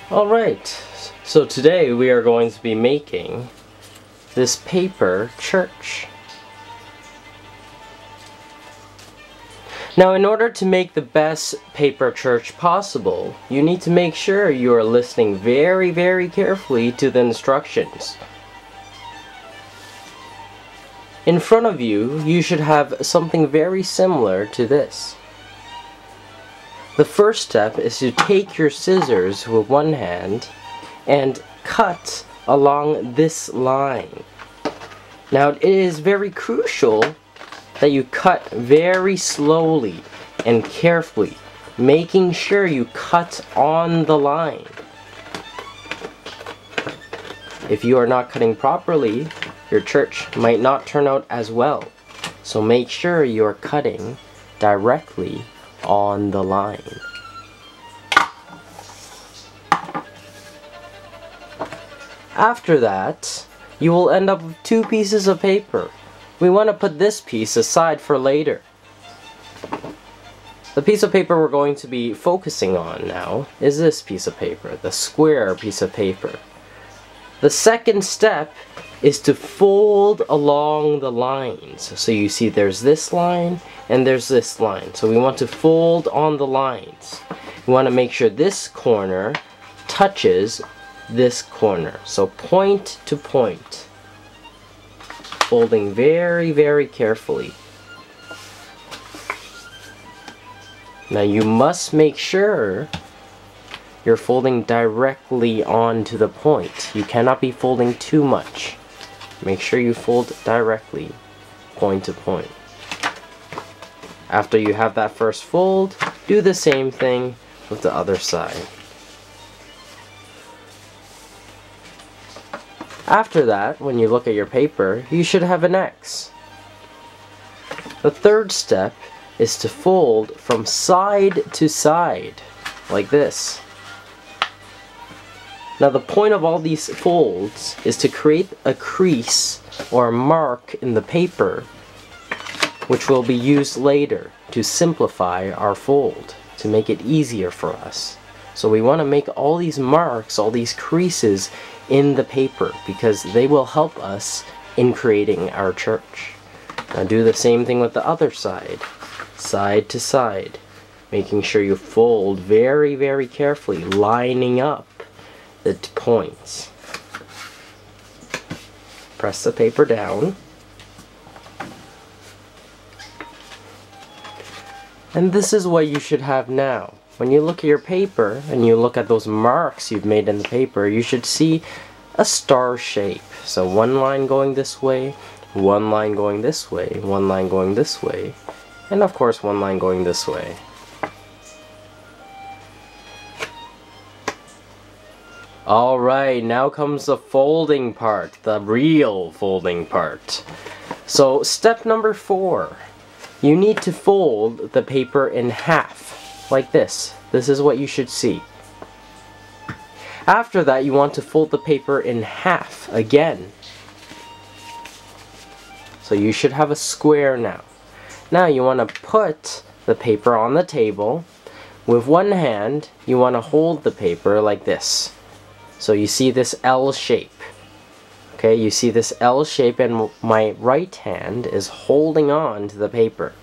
Alright, so today we are going to be making this paper church. Now, in order to make the best paper church possible, you need to make sure you are listening very carefully to the instructions. In front of you, you should have something very similar to this. The first step is to take your scissors with one hand and cut along this line. Now, it is very crucial that you cut very slowly and carefully, making sure you cut on the line. If you are not cutting properly, your church might not turn out as well. So make sure you are cutting directly on the line. After that, you will end up with two pieces of paper. We want to put this piece aside for later. The piece of paper we're going to be focusing on now is this piece of paper, the square piece of paper. The second step is to fold along the lines. So you see there's this line and there's this line. So we want to fold on the lines. We want to make sure this corner touches this corner. So point to point. Folding very carefully. Now you must make sure you're folding directly onto the point. You cannot be folding too much. Make sure you fold directly, point to point. After you have that first fold, do the same thing with the other side. After that, when you look at your paper, you should have an X. The third step is to fold from side to side, like this. Now the point of all these folds is to create a crease or a mark in the paper, which will be used later to simplify our fold, to make it easier for us. So we want to make all these marks, all these creases in the paper, because they will help us in creating our church. Now do the same thing with the other side, side to side, making sure you fold very carefully, lining up the points. Press the paper down. And this is what you should have now. When you look at your paper and you look at those marks you've made in the paper, you should see a star shape. So one line going this way, one line going this way, one line going this way, and of course one line going this way. Alright, now comes the folding part, the real folding part. So step number 4, you need to fold the paper in half, like this. This is what you should see. After that, you want to fold the paper in half again. So you should have a square now. Now you want to put the paper on the table. With one hand, you want to hold the paper like this. So you see this L shape. Okay, you see this L shape, and my right hand is holding on to the paper.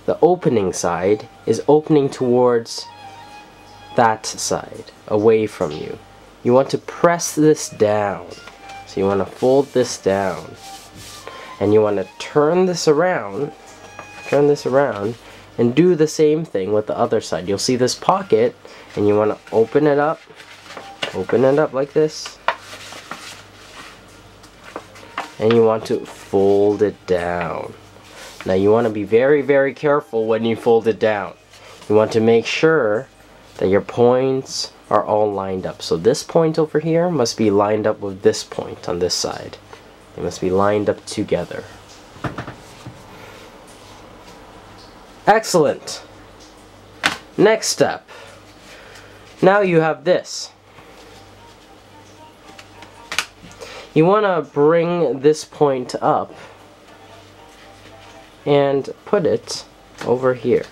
The opening side is opening towards that side, away from you. You want to press this down. So you want to fold this down. And you want to turn this around, and do the same thing with the other side. You'll see this pocket, and you want to open it up like this, and you want to fold it down. Now you want to be very careful when you fold it down. You want to make sure that your points are all lined up. So this point over here must be lined up with this point on this side. They must be lined up together. Excellent. Next step. Now you have this. You want to bring this point up and put it over here.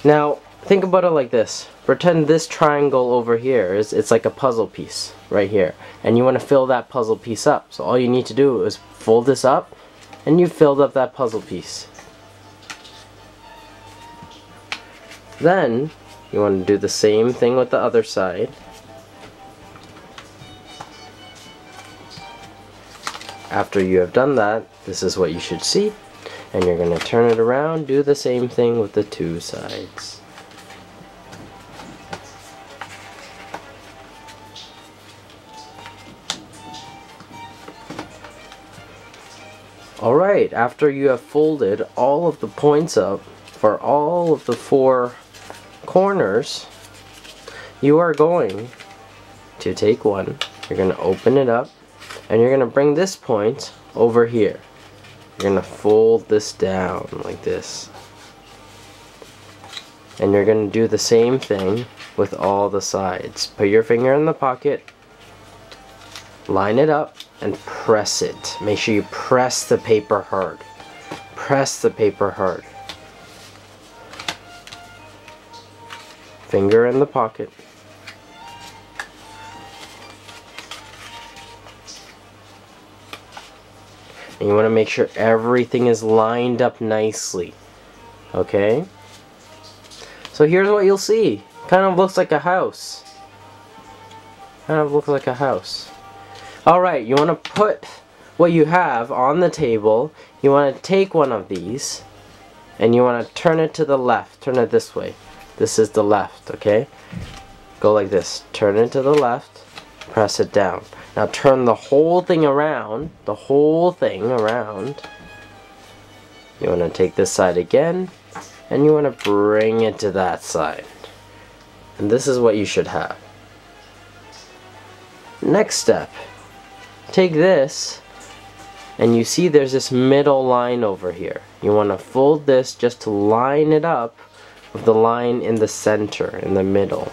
Now, think about it like this. Pretend this triangle over here it's like a puzzle piece right here, and you want to fill that puzzle piece up. So all you need to do is fold this up, and you filled up that puzzle piece. Then you want to do the same thing with the other side. After you have done that, this is what you should see. And you're going to turn it around, do the same thing with the two sides. Alright, after you have folded all of the points up for all of the four corners, you are going to take one, you're going to open it up, and you're going to bring this point over here. You're going to fold this down like this. And you're going to do the same thing with all the sides. Put your finger in the pocket, line it up, and press it. Make sure you press the paper hard. Press the paper hard. Finger in the pocket. And you want to make sure everything is lined up nicely. Okay? So here's what you'll see. Kind of looks like a house. Kind of looks like a house. Alright, you want to put what you have on the table. You want to take one of these and you want to turn it to the left. Turn it this way. This is the left, okay? Go like this. Turn it to the left. Press it down. Now turn the whole thing around. The whole thing around. You want to take this side again and you want to bring it to that side. And this is what you should have. Next step. Take this, and you see there's this middle line over here. You want to fold this just to line it up with the line in the center, in the middle.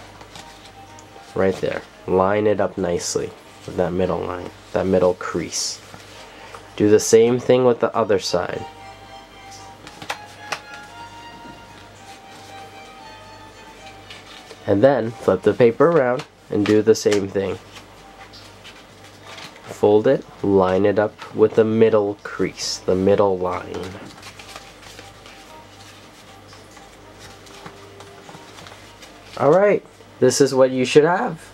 Right there. Line it up nicely with that middle line, that middle crease. Do the same thing with the other side. And then flip the paper around and do the same thing. Fold it, line it up with the middle crease, the middle line. Alright, this is what you should have.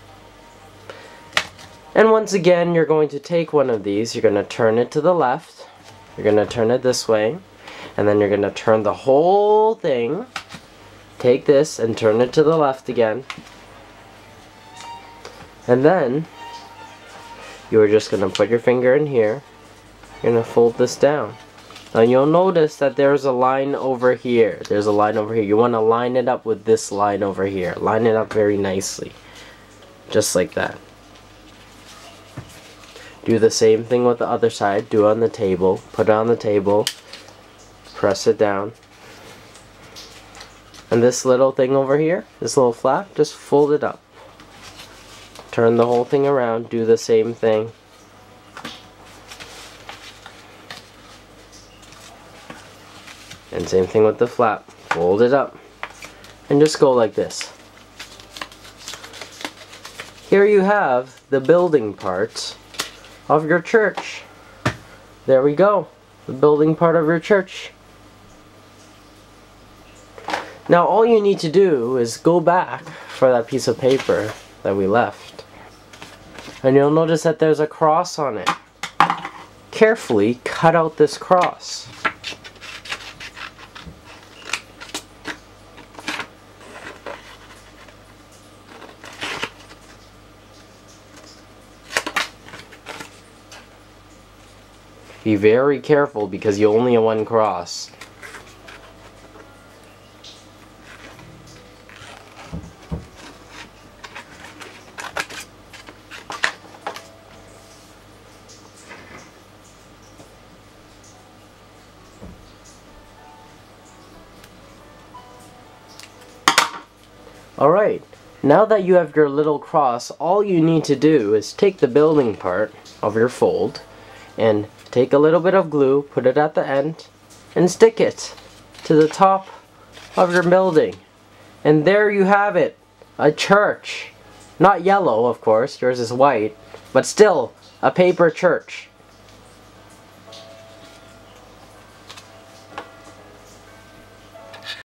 And once again, you're going to take one of these, you're going to turn it to the left, you're going to turn it this way, and then you're going to turn the whole thing, take this and turn it to the left again, and then you're just going to put your finger in here. You're going to fold this down. Now you'll notice that there's a line over here. There's a line over here. You want to line it up with this line over here. Line it up very nicely. Just like that. Do the same thing with the other side. Do it on the table. Put it on the table. Press it down. And this little thing over here, this little flap, just fold it up. Turn the whole thing around, do the same thing. And same thing with the flap. Fold it up. And just go like this. Here you have the building parts of your church. There we go. The building part of your church. Now all you need to do is go back for that piece of paper that we left. And you'll notice that there's a cross on it. Carefully cut out this cross. Be very careful because you only have one cross. Alright, now that you have your little cross, all you need to do is take the building part of your fold and take a little bit of glue, put it at the end, and stick it to the top of your building. And there you have it. A church. Not yellow, of course. Yours is white. But still, a paper church.